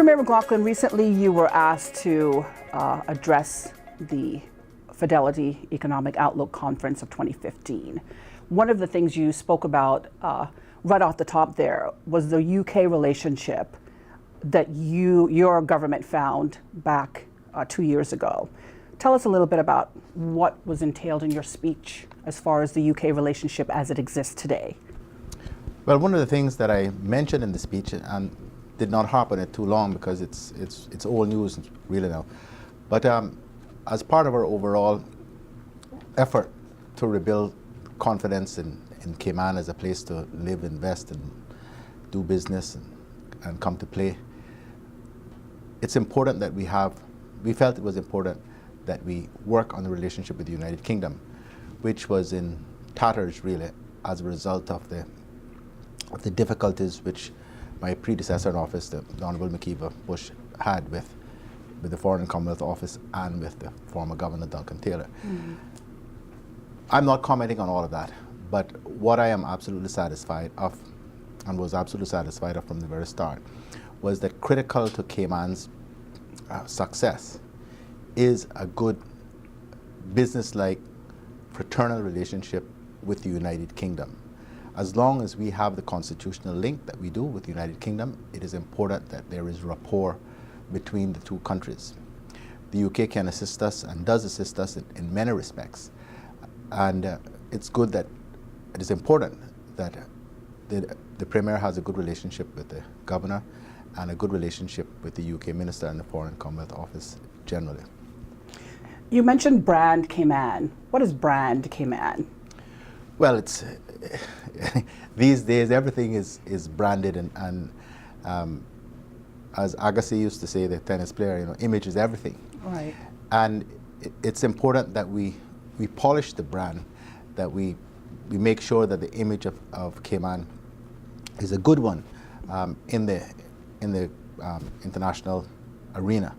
Premier McLaughlin, recently you were asked to address the Fidelity Economic Outlook Conference of 2015. One of the things you spoke about right off the top there was the UK relationship that your government found back 2 years ago. Tell us a little bit about what was entailed in your speech as far as the UK relationship as it exists today. Well, one of the things that I mentioned in the speech, and did not harp on it too long because it's old news really now, but as part of our overall effort to rebuild confidence in Cayman as a place to live, invest, and do business and come to play, it's important that we felt it was important that we work on the relationship with the United Kingdom, which was in tatters really as a result of the difficulties which my predecessor in office, the Honourable McKeever Bush, had with the Foreign and Commonwealth Office and with the former Governor Duncan Taylor. Mm-hmm. I'm not commenting on all of that, but what I am absolutely satisfied of, and was absolutely satisfied of from the very start, was that critical to Cayman's success is a good business-like fraternal relationship with the United Kingdom. As long as we have the constitutional link that we do with the United Kingdom, it is important that there is rapport between the two countries. The UK can assist us and does assist us in many respects. And it's good that, it is important that the Premier has a good relationship with the Governor and a good relationship with the UK Minister and the Foreign Commonwealth Office generally. You mentioned brand Cayman. What is brand Cayman? Well, it's these days everything is branded, and as Agassi used to say, the tennis player, image is everything. Right. And it's important that we polish the brand, that we make sure that the image of Cayman is a good one in the international arena.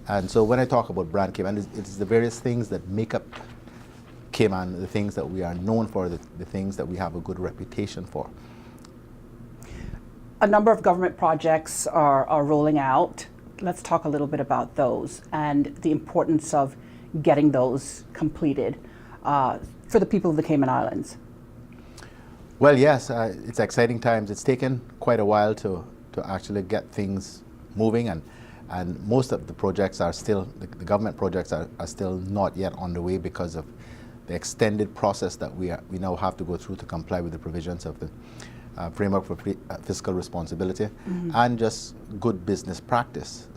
And so when I talk about brand Cayman, it's the various things that make up Cayman, the things that we are known for, the things that we have a good reputation for. A number of government projects are rolling out. Let's talk a little bit about those and the importance of getting those completed for the people of the Cayman Islands. Well, yes, it's exciting times. It's taken quite a while to actually get things moving, and most of the projects are still, the government projects are still not yet on the way because of the extended process that we now have to go through to comply with the provisions of the framework for fiscal responsibility, mm-hmm. and just good business practice,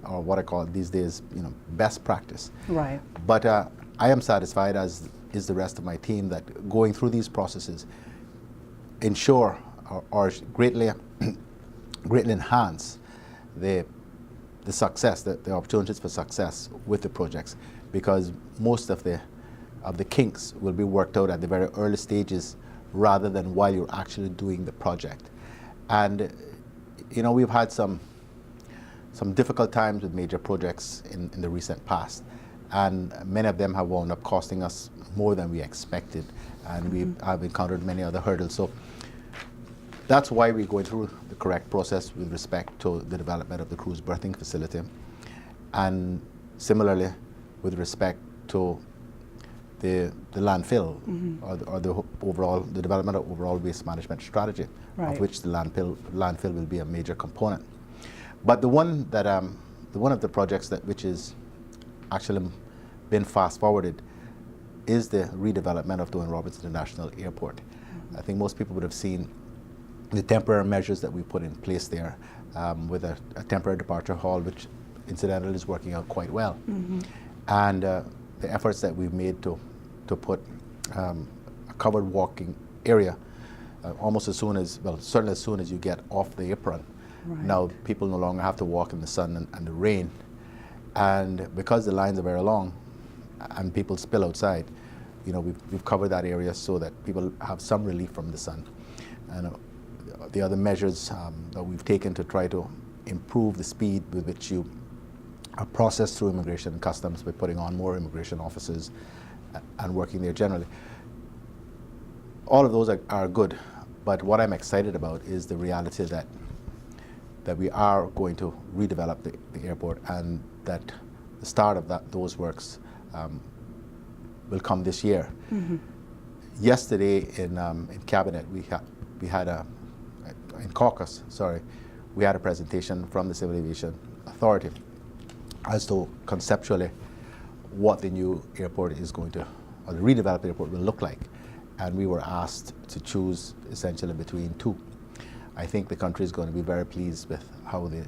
or what I call these days, best practice. Right. But I am satisfied, as is the rest of my team, that going through these processes ensure or greatly enhance the success, the opportunities for success with the projects, because most of the kinks will be worked out at the very early stages rather than while you're actually doing the project. And we've had some difficult times with major projects in the recent past, and many of them have wound up costing us more than we expected, and mm-hmm. I've encountered many other hurdles. So that's why we're going through the correct process with respect to the development of the cruise berthing facility, and similarly with respect to the landfill, mm-hmm. or the development of overall waste management strategy, right. of which the landfill will be a major component. But the one of the projects which is actually been fast forwarded is the redevelopment of Dwayne Roberts International Airport. Mm-hmm. I think most people would have seen the temporary measures that we put in place there, with a temporary departure hall, which incidentally is working out quite well, mm-hmm. and the efforts that we've made to put a covered walking area almost certainly as soon as you get off the apron. Right. Now people no longer have to walk in the sun and the rain, and because the lines are very long and people spill outside, we've covered that area so that people have some relief from the sun. And the other measures that we've taken to try to improve the speed with which you are processed through immigration and customs by putting on more immigration officers and working there generally. All of those are good, but what I'm excited about is the reality that that we are going to redevelop the airport, and that the start of those works will come this year. Mm-hmm. Yesterday in Cabinet, we had in caucus, we had a presentation from the Civil Aviation Authority as to conceptually what the new airport is going to, or the redeveloped airport will look like. And we were asked to choose essentially between two. I think the country is going to be very pleased with how the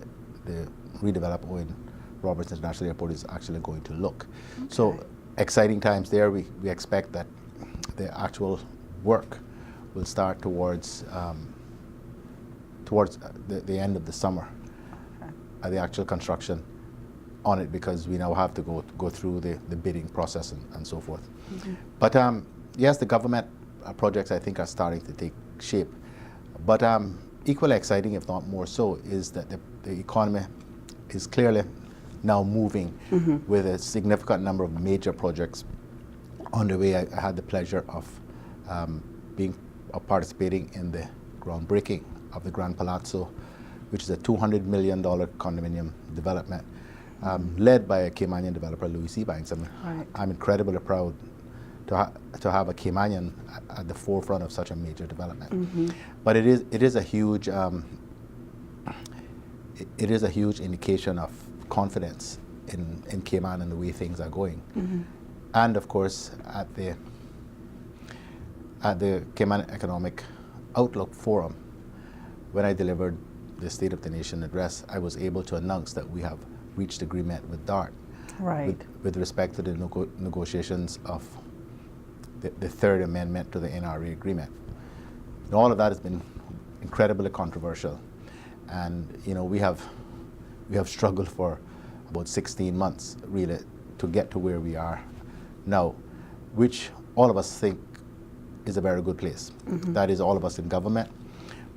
redeveloped Owen Roberts International Airport is actually going to look. Okay. So exciting times there. We expect that the actual work will start towards the end of the summer. Okay. The actual construction on it, because we now have to go through the bidding process and so forth. Mm-hmm. But yes, the government projects I think are starting to take shape. But equally exciting, if not more so, is that the economy is clearly now moving mm-hmm. with a significant number of major projects underway. I had the pleasure of participating in the groundbreaking of the Grand Palazzo, which is a $200 million condominium development led by a Caymanian developer, Louis Ebanks. I'm incredibly proud to have a Caymanian at the forefront of such a major development. Mm-hmm. But it is a huge indication of confidence in Cayman and the way things are going. Mm-hmm. And of course, at the Cayman Economic Outlook Forum, when I delivered the State of the Nation address, I was able to announce that we have reached agreement with DART, right, with respect to the negotiations of the third amendment to the NRA agreement. And all of that has been incredibly controversial, and we have struggled for about 16 months really to get to where we are now, which all of us think is a very good place. Mm-hmm. That is all of us in government,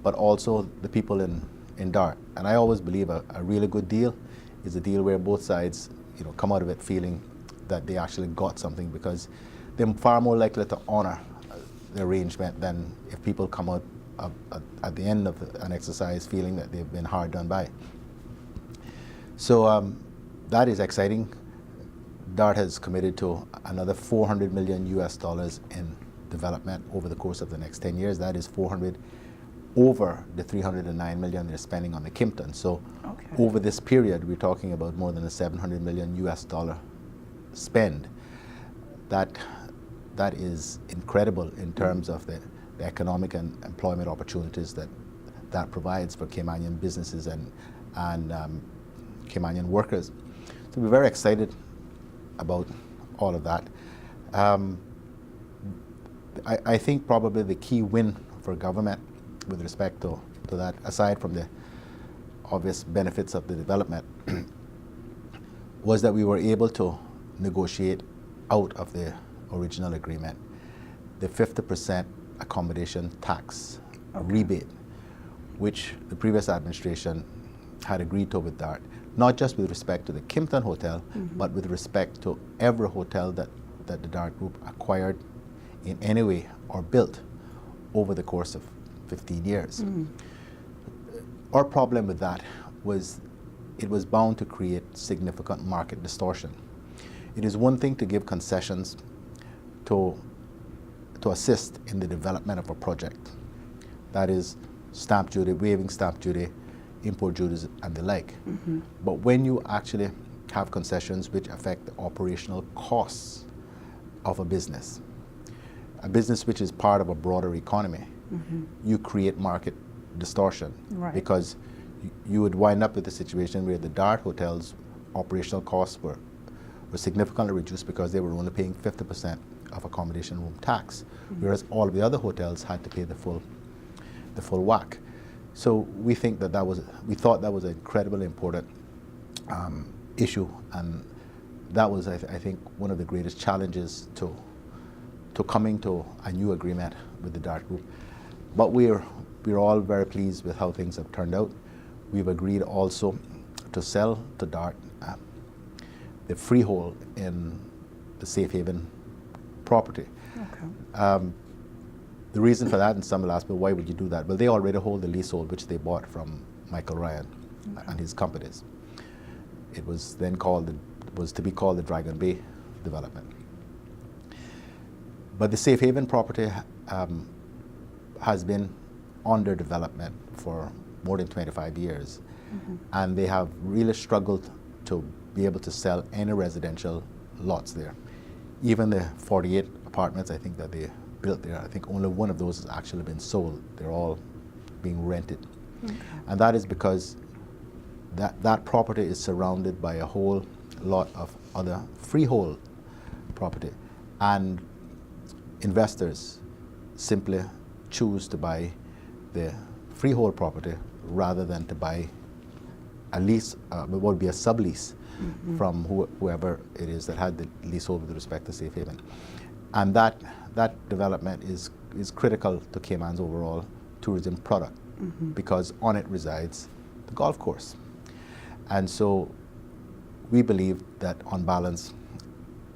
but also the people in DART. And I always believe a really good deal is a deal where both sides come out of it feeling that they actually got something, because they're far more likely to honor the arrangement than if people come out at the end of an exercise feeling that they've been hard done by. So that is exciting. DART has committed to another $400 million in development over the course of the next 10 years. That is 400 over the $309 million they're spending on the Kimpton. So okay. Over this period, we're talking about more than a $700 million spend. That is incredible in terms of the economic and employment opportunities that provides for Caymanian businesses and Caymanian workers. So we're very excited about all of that. I think probably the key win for government with respect to that, aside from the obvious benefits of the development, was that we were able to negotiate out of the original agreement the 50% accommodation tax rebate, which the previous administration had agreed to with DART, not just with respect to the Kimpton Hotel, mm-hmm. but with respect to every hotel that the DART group acquired in any way or built over the course of 15 years. Mm-hmm. Our problem with that was it was bound to create significant market distortion. It is one thing to give concessions to assist in the development of a project. That is stamp duty, waiving stamp duty, import duties, and the like. Mm-hmm. But when you actually have concessions which affect the operational costs of a business which is part of a broader economy, mm-hmm. you create market distortion, right. Because you would wind up with a situation where the DART hotels' operational costs were significantly reduced because they were only paying 50% of accommodation room tax, mm-hmm. whereas all of the other hotels had to pay the full whack. So we thought that was an incredibly important issue, and that was, I think, one of the greatest challenges to coming to a new agreement with the DART group. But we're all very pleased with how things have turned out. We've agreed also to sell to DART the freehold in the Safe Haven property. Okay. The reason for that, and some will ask me, why would you do that? Well, they already hold the leasehold which they bought from Michael Ryan. and his companies. It was then was to be called the Dragon Bay development. But the Safe Haven property has been under development for more than 25 years. And they have really struggled to be able to sell any residential lots there. Even the 48 apartments I think that they built there, I think only one of those has actually been sold. They're all being rented. And that is because that property is surrounded by a whole lot of other freehold property. And investors simply choose to buy the freehold property rather than to buy a lease, what would be a sublease from whoever it is that had the leasehold with respect to Safe Haven. And that development is critical to Cayman's overall tourism product because on it resides the golf course. And so we believe that on balance,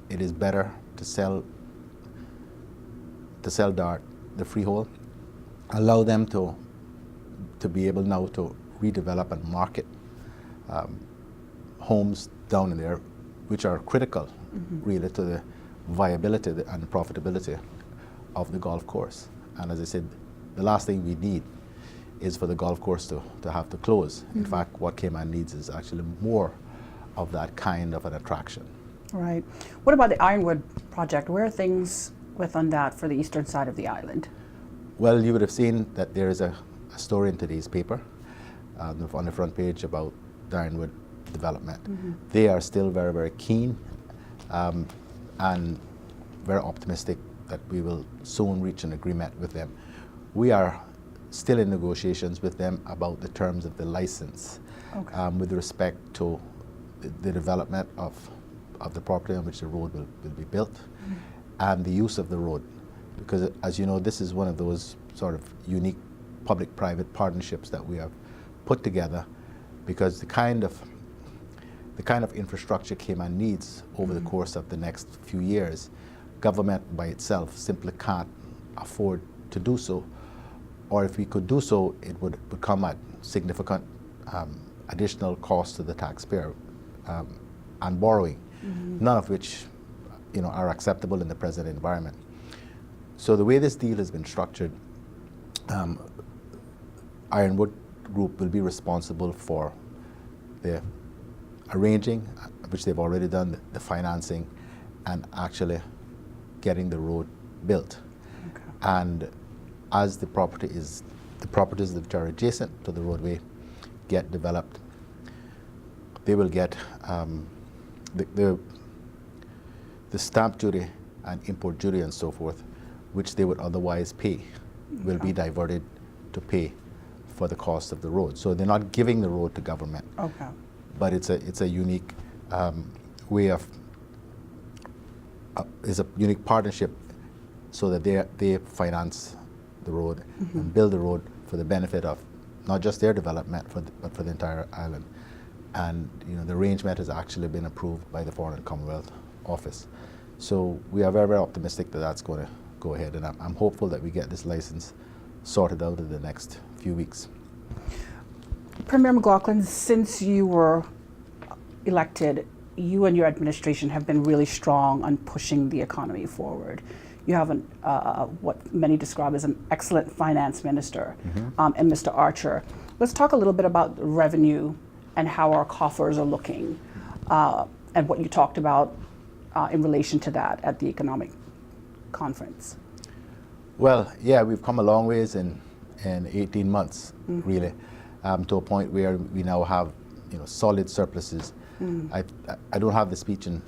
it is better to sell DART, the freehold, allow them to be able now to redevelop and market homes down in there, which are critical really to the viability and profitability of the golf course. And as I said, the last thing we need is for the golf course to have to close. In fact, what Cayman needs is actually more of that kind of an attraction. Right. What about the Ironwood project? Where are things within that for the eastern side of the island? Well, you would have seen that there is a story in today's paper on the front page about the Ironwood development. They are still very, very keen and very optimistic that we will soon reach an agreement with them. We are still in negotiations with them about the terms of the license with respect to the development of the property on which the road will be built and the use of the road. Because as you know, this is one of those sort of unique public-private partnerships that we have put together because the kind of infrastructure Cayman needs over the course of the next few years, government by itself simply can't afford to do so. Or if we could do so, it would come at significant additional cost to the taxpayer and borrowing, none of which are acceptable in the present environment. So the way this deal has been structured, Ironwood Group will be responsible for the arranging, which they've already done, the financing, and actually getting the road built. And as the properties that are adjacent to the roadway get developed, they will get the stamp duty and import duty and so forth, which they would otherwise pay, will be diverted to pay for the cost of the road. So they're not giving the road to government, but it's a unique way of it's a unique partnership, so that they finance the road and build the road for the benefit of not just their development, but for the entire island. And the arrangement has actually been approved by the Foreign and Commonwealth Office. So we are very, very optimistic that that's going to go ahead, and I'm hopeful that we get this license sorted out in the next few weeks. Premier McLaughlin, since you were elected, you and your administration have been really strong on pushing the economy forward. You have what many describe as an excellent finance minister, and Mr. Archer. Let's talk a little bit about revenue and how our coffers are looking, and what you talked about in relation to that at the economic conference. Well, yeah, we've come a long ways in 18 months, really, to a point where we now have solid surpluses. I don't have the speech in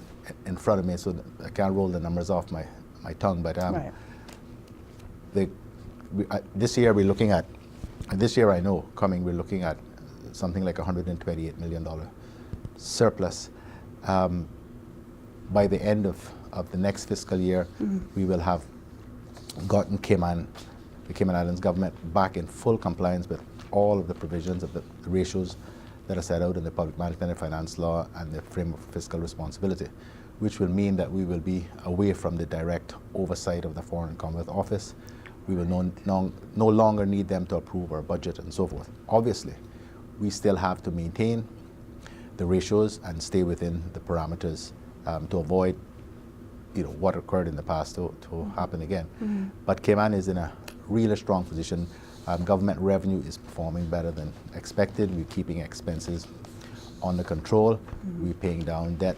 front of me, so I can't roll the numbers off my tongue, but this year we're looking at, this year I know coming, we're looking at something like $128 million surplus. By the end of the next fiscal year, we will have gotten the Cayman Islands government back in full compliance with all of the provisions of the ratios that are set out in the Public Management and Finance Law and the Framework for Fiscal Responsibility, which will mean that we will be away from the direct oversight of the Foreign and Commonwealth Office. We will no longer need them to approve our budget and so forth. Obviously, we still have to maintain the ratios and stay within the parameters to avoid what occurred in the past to happen again. But Cayman is in a really strong position. Government revenue is performing better than expected. We're keeping expenses under control. We're paying down debt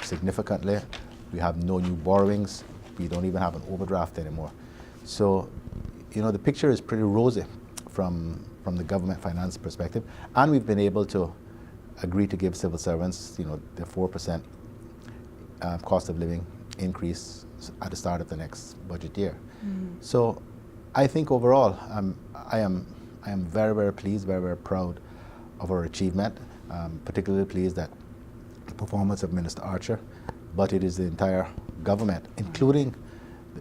significantly. We have no new borrowings. We don't even have an overdraft anymore. So, the picture is pretty rosy from the government finance perspective. And we've been able to agree to give civil servants, the 4% cost of living increase at the start of the next budget year. So I think overall, I am very, very pleased, very, very proud of our achievement. Particularly pleased at the performance of Minister Archer, but it is the entire government, including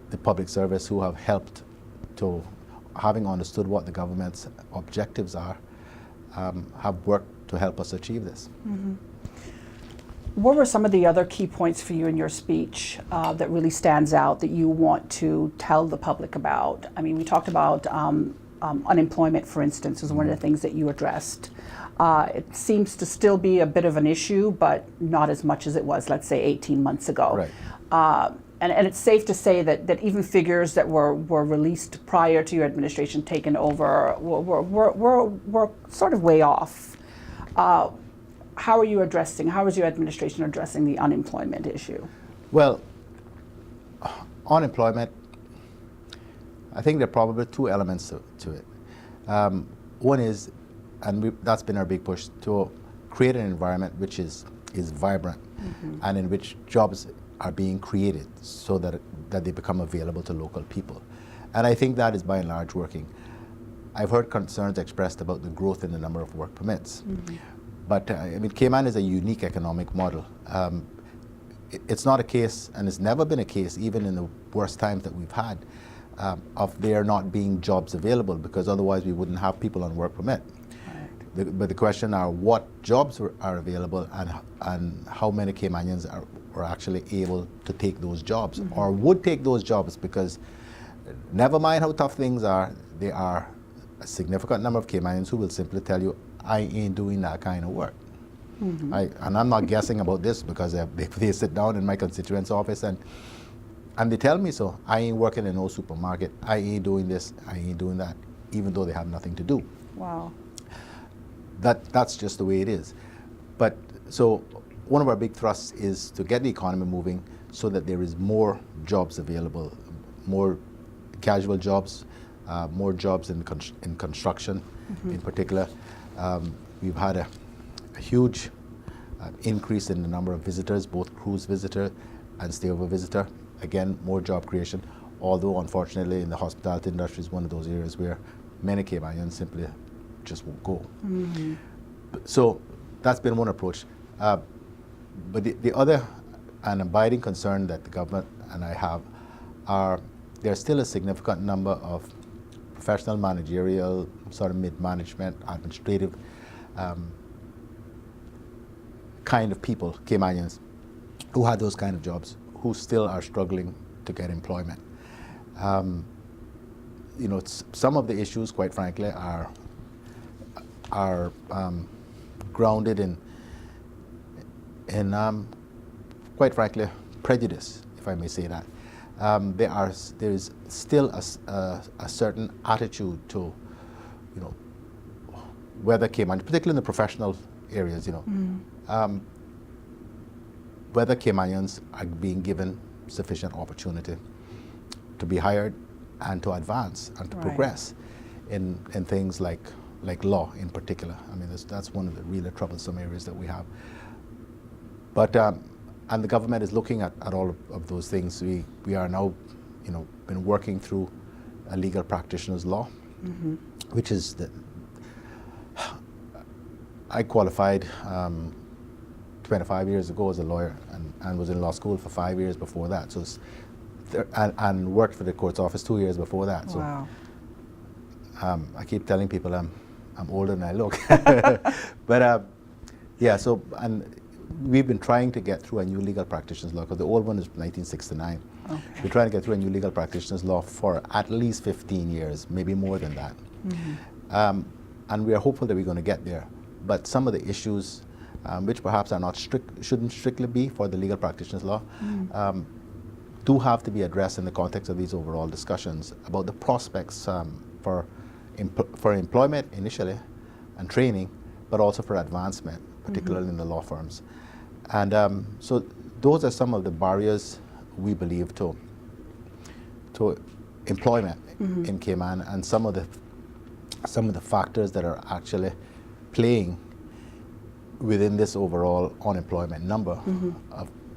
the public service, who have helped to, having understood what the government's objectives are, have worked to help us achieve this. What were some of the other key points for you in your speech that really stands out that you want to tell the public about? I mean, we talked about unemployment, for instance, was one of the things that you addressed. It seems to still be a bit of an issue, but not as much as it was, let's say, 18 months ago. Right. And it's safe to say that even figures that were released prior to your administration taking over were sort of way off. How is your administration addressing the unemployment issue? Well, unemployment, I think there are probably two elements to it. One is, and that's been our big push, to create an environment which is vibrant and in which jobs are being created so that they become available to local people. And I think that is by and large working. I've heard concerns expressed about the growth in the number of work permits. But Cayman is a unique economic model. It's not a case, and it's never been a case, even in the worst times that we've had, of there not being jobs available, because otherwise we wouldn't have people on work permit. But the question are what jobs are available and how many Caymanians are actually able to take those jobs or would take those jobs, because never mind how tough things are, there are a significant number of Caymanians who will simply tell you, I ain't doing that kind of work. And I'm not guessing about this because they sit down in my constituent's office and they tell me so. I ain't working in no supermarket. I ain't doing this. I ain't doing that, even though they have nothing to do. Wow. That's just the way it is. But so one of our big thrusts is to get the economy moving so that there is more jobs available, more casual jobs, more jobs in construction in particular. We've had a huge increase in the number of visitors, both cruise visitor and stayover visitor. Again, more job creation, although unfortunately in the hospitality industry is one of those areas where many Caymanians simply just won't go. So that's been one approach. But the other, an abiding concern that the government and I have are there's still a significant number of professional, managerial, sort of mid-management, administrative kind of people, Caymanians, who had those kind of jobs, who still are struggling to get employment. Some of the issues, quite frankly, are grounded in quite frankly, prejudice, if I may say that. There is still a certain attitude to, whether Cayman, particularly in the professional areas, whether Caymanians are being given sufficient opportunity to be hired and to advance and to progress in things like law in particular. I mean, that's one of the really troublesome areas that we have. But and the government is looking at all of those things. We are now, been working through a legal practitioner's law, which is I qualified 25 years ago as a lawyer and was in law school for 5 years before that. So and worked for the court's office 2 years before that. So wow. I keep telling people I'm older than I look. But yeah, so and we've been trying to get through a new legal practitioner's law, because the old one is 1969. Okay. We're trying to get through a new legal practitioner's law for at least 15 years, maybe more than that. And we are hopeful that we're going to get there. but some of the issues which perhaps are not shouldn't strictly be for the legal practitioners law, do have to be addressed in the context of these overall discussions about the prospects for employment initially and training, but also for advancement, particularly in the law firms. And so those are some of the barriers we believe to employment in Cayman, and some of the factors that are actually playing within this overall unemployment number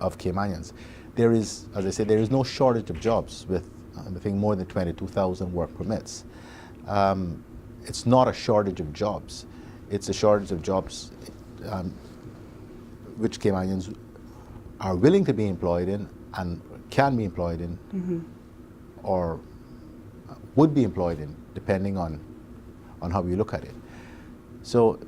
of Caymanians. There is, as I said, there is no shortage of jobs with, I think, more than 22,000 work permits. It's not a shortage of jobs. It's a shortage of jobs which Caymanians are willing to be employed in and can be employed in or would be employed in, depending on how you look at it. So,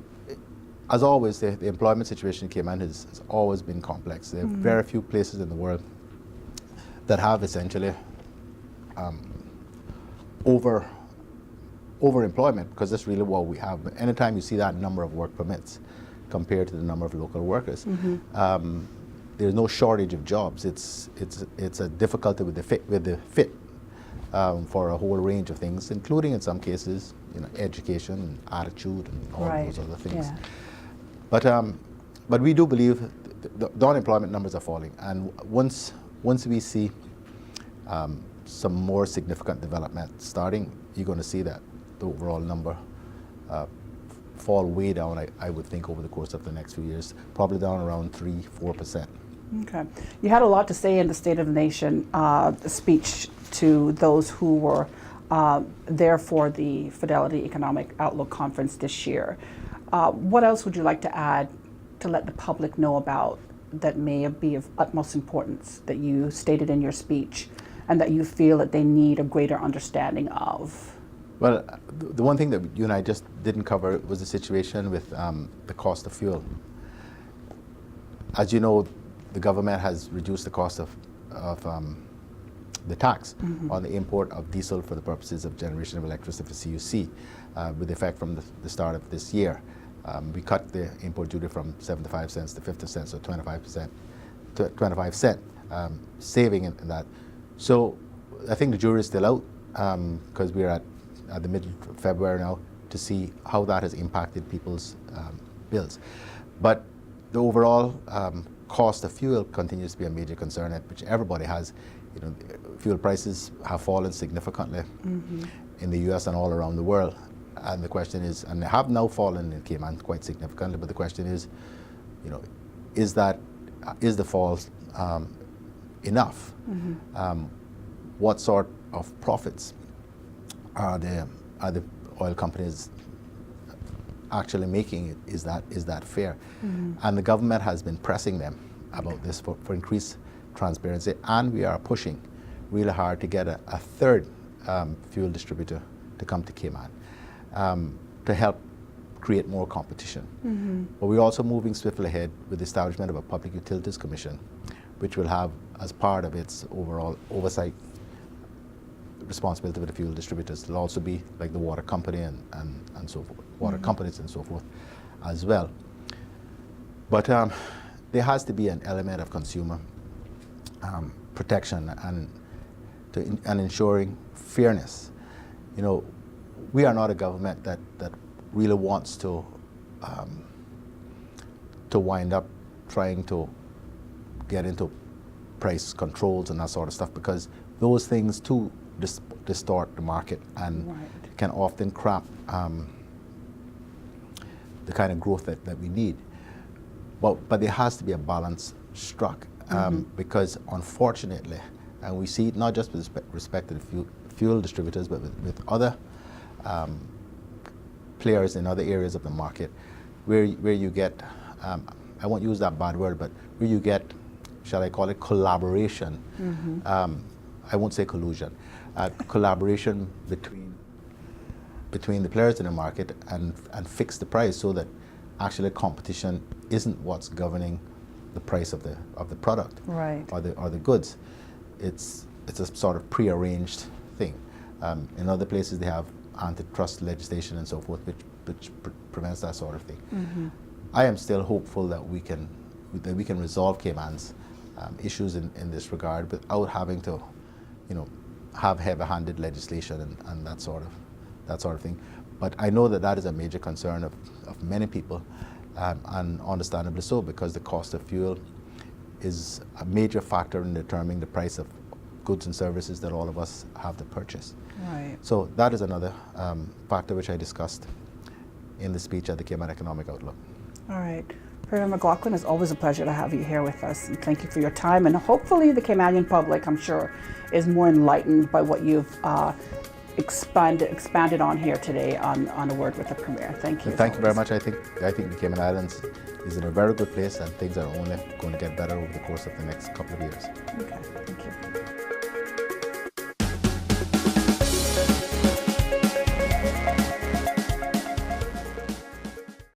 as always, the employment situation in Cayman has always been complex. There are very few places in the world that have essentially overemployment, because that's really what we have. Anytime you see that number of work permits compared to the number of local workers, there's no shortage of jobs. It's a difficulty with the fit for a whole range of things, including in some cases, education and attitude and all those other things. Yeah. But we do believe the unemployment numbers are falling, and once we see some more significant development starting, you're going to see that the overall number fall way down, I would think, over the course of the next few years, probably down around 3-4%. Okay. You had a lot to say in the State of the Nation speech to those who were there for the Fidelity Economic Outlook Conference this year. What else would you like to add to let the public know about that may be of utmost importance that you stated in your speech and that you feel that they need a greater understanding of? Well, the one thing that you and I just didn't cover was the situation with the cost of fuel. As you know, the government has reduced the cost of the tax on the import of diesel for the purposes of generation of electricity for CUC with effect from the start of this year. We cut the import duty from 75 cents to 50 cents, so 25 cent saving in that. So I think the jury is still out because we're at the middle of February now to see how that has impacted people's bills. But the overall cost of fuel continues to be a major concern, which everybody has. Fuel prices have fallen significantly in the U.S. and all around the world. And the question is, and they have now fallen in Cayman quite significantly, but the question is, is the fall enough? What sort of profits are the oil companies actually making? Is that fair? And the government has been pressing them about this for increased transparency, and we are pushing really hard to get a third fuel distributor to come to Cayman to help create more competition. But we're also moving swiftly ahead with the establishment of a Public Utilities Commission, which will have, as part of its overall oversight responsibility with the fuel distributors, it'll also be like the water company and so forth, water companies and so forth as well. But there has to be an element of consumer protection and ensuring fairness. We are not a government that really wants to wind up trying to get into price controls and that sort of stuff, because those things too distort the market and can often cramp the kind of growth that we need. But there has to be a balance struck because unfortunately, and we see it not just with respect to the fuel distributors, but with other players in other areas of the market, where you get, I won't use that bad word, but where you get, shall I call it, collaboration. I won't say collusion. Collaboration between the players in the market and fix the price so that actually competition isn't what's governing the price of the product or the goods. It's a sort of prearranged thing. In other places they have antitrust legislation and so forth, prevents that sort of thing. I am still hopeful that we can resolve Cayman's issues in this regard without having to, have heavy-handed legislation and that sort of thing. But I know that is a major concern of many people, and understandably so, because the cost of fuel is a major factor in determining the price of goods and services that all of us have to purchase. Right. So that is another factor which I discussed in the speech at the Cayman Economic Outlook. All right. Premier McLaughlin, it's always a pleasure to have you here with us, and thank you for your time. And hopefully the Caymanian public, I'm sure, is more enlightened by what you've expanded on here today on A Word with the Premier. Thank you. Thank you very much. I think the Cayman Islands is in a very good place, and things are only going to get better over the course of the next couple of years. Okay, thank you.